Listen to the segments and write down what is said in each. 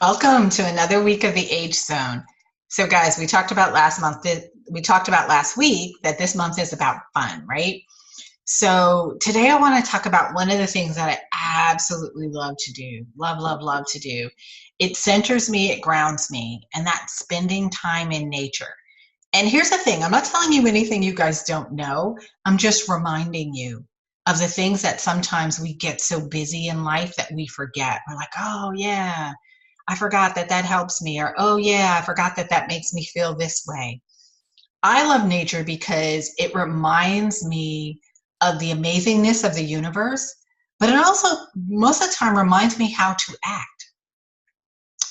Welcome to another week of the Age Zone. So, guys, we talked about last week that this month is about fun, right? So, today I want to talk about one of the things that I absolutely love to do. Love, love, love to do. It centers me, it grounds me, and that's spending time in nature. And here's the thing, I'm not telling you anything you guys don't know. I'm just reminding you of the things that sometimes we get so busy in life that we forget. We're like, oh, yeah, I forgot that that helps me, or oh, yeah, I forgot that that makes me feel this way. I love nature because it reminds me of the amazingness of the universe, but it also, most of the time, reminds me how to act.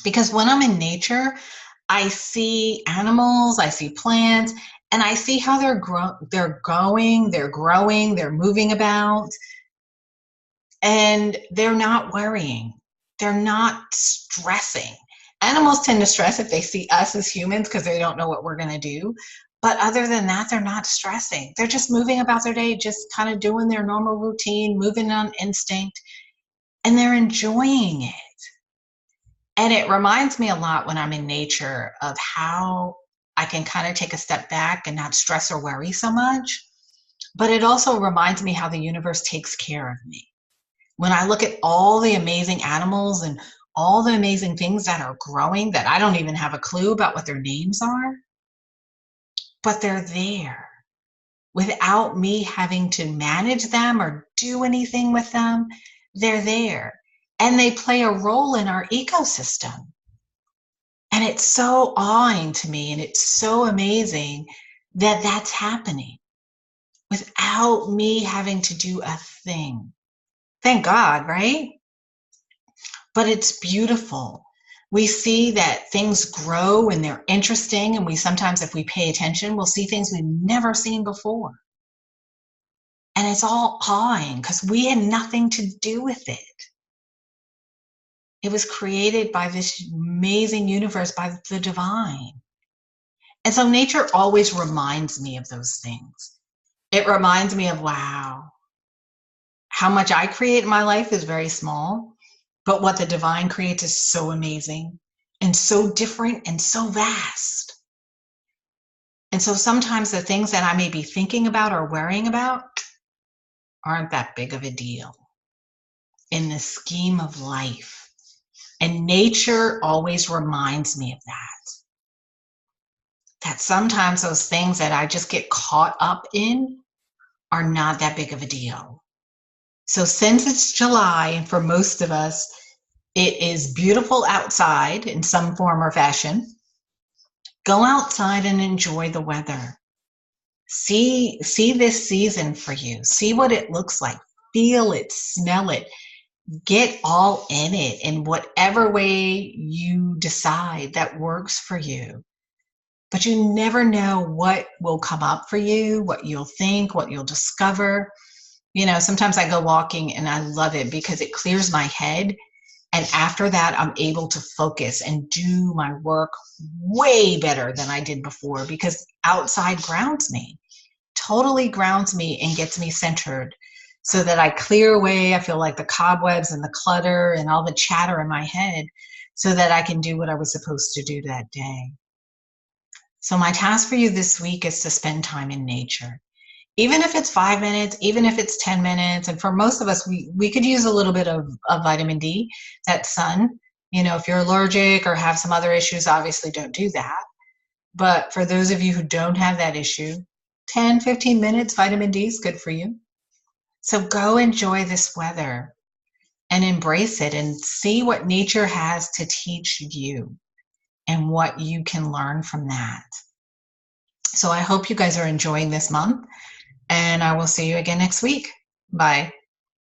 Because when I'm in nature, I see animals, I see plants, and I see how they're going, they're growing, they're moving about, and they're not worrying. They're not stressing. Animals tend to stress if they see us as humans because they don't know what we're going to do. But other than that, they're not stressing. They're just moving about their day, just kind of doing their normal routine, moving on instinct, and they're enjoying it. And it reminds me a lot when I'm in nature of how I can kind of take a step back and not stress or worry so much. But it also reminds me how the universe takes care of me. When I look at all the amazing animals and all the amazing things that are growing that I don't even have a clue about what their names are, but they're there without me having to manage them or do anything with them. They're there and they play a role in our ecosystem. And it's so awing to me and it's so amazing that that's happening without me having to do a thing. Thank God, right? But it's beautiful. We see that things grow and they're interesting, and we sometimes, if we pay attention, we'll see things we've never seen before. And it's all awing because we had nothing to do with it. It was created by this amazing universe, by the divine. And so nature always reminds me of those things. It reminds me of, wow, how much I create in my life is very small, but what the divine creates is so amazing and so different and so vast. And so sometimes the things that I may be thinking about or worrying about aren't that big of a deal in the scheme of life. And nature always reminds me of that sometimes those things that I just get caught up in are not that big of a deal. So since it's July, and for most of us, it is beautiful outside in some form or fashion, go outside and enjoy the weather. See this season for you. See what it looks like. Feel it, smell it, get all in it in whatever way you decide that works for you. But you never know what will come up for you, what you'll think, what you'll discover. You know, sometimes I go walking and I love it because it clears my head. And after that, I'm able to focus and do my work way better than I did before because outside grounds me, totally grounds me and gets me centered so that I clear away, I feel like the cobwebs and the clutter and all the chatter in my head so that I can do what I was supposed to do that day. So my task for you this week is to spend time in nature. Even if it's 5 minutes, even if it's 10 minutes, and for most of us, we could use a little bit of vitamin D, that sun. You know, if you're allergic or have some other issues, obviously don't do that. But for those of you who don't have that issue, 10, 15 minutes, vitamin D is good for you. So go enjoy this weather and embrace it and see what nature has to teach you and what you can learn from that. So I hope you guys are enjoying this month, and I will see you again next week. Bye.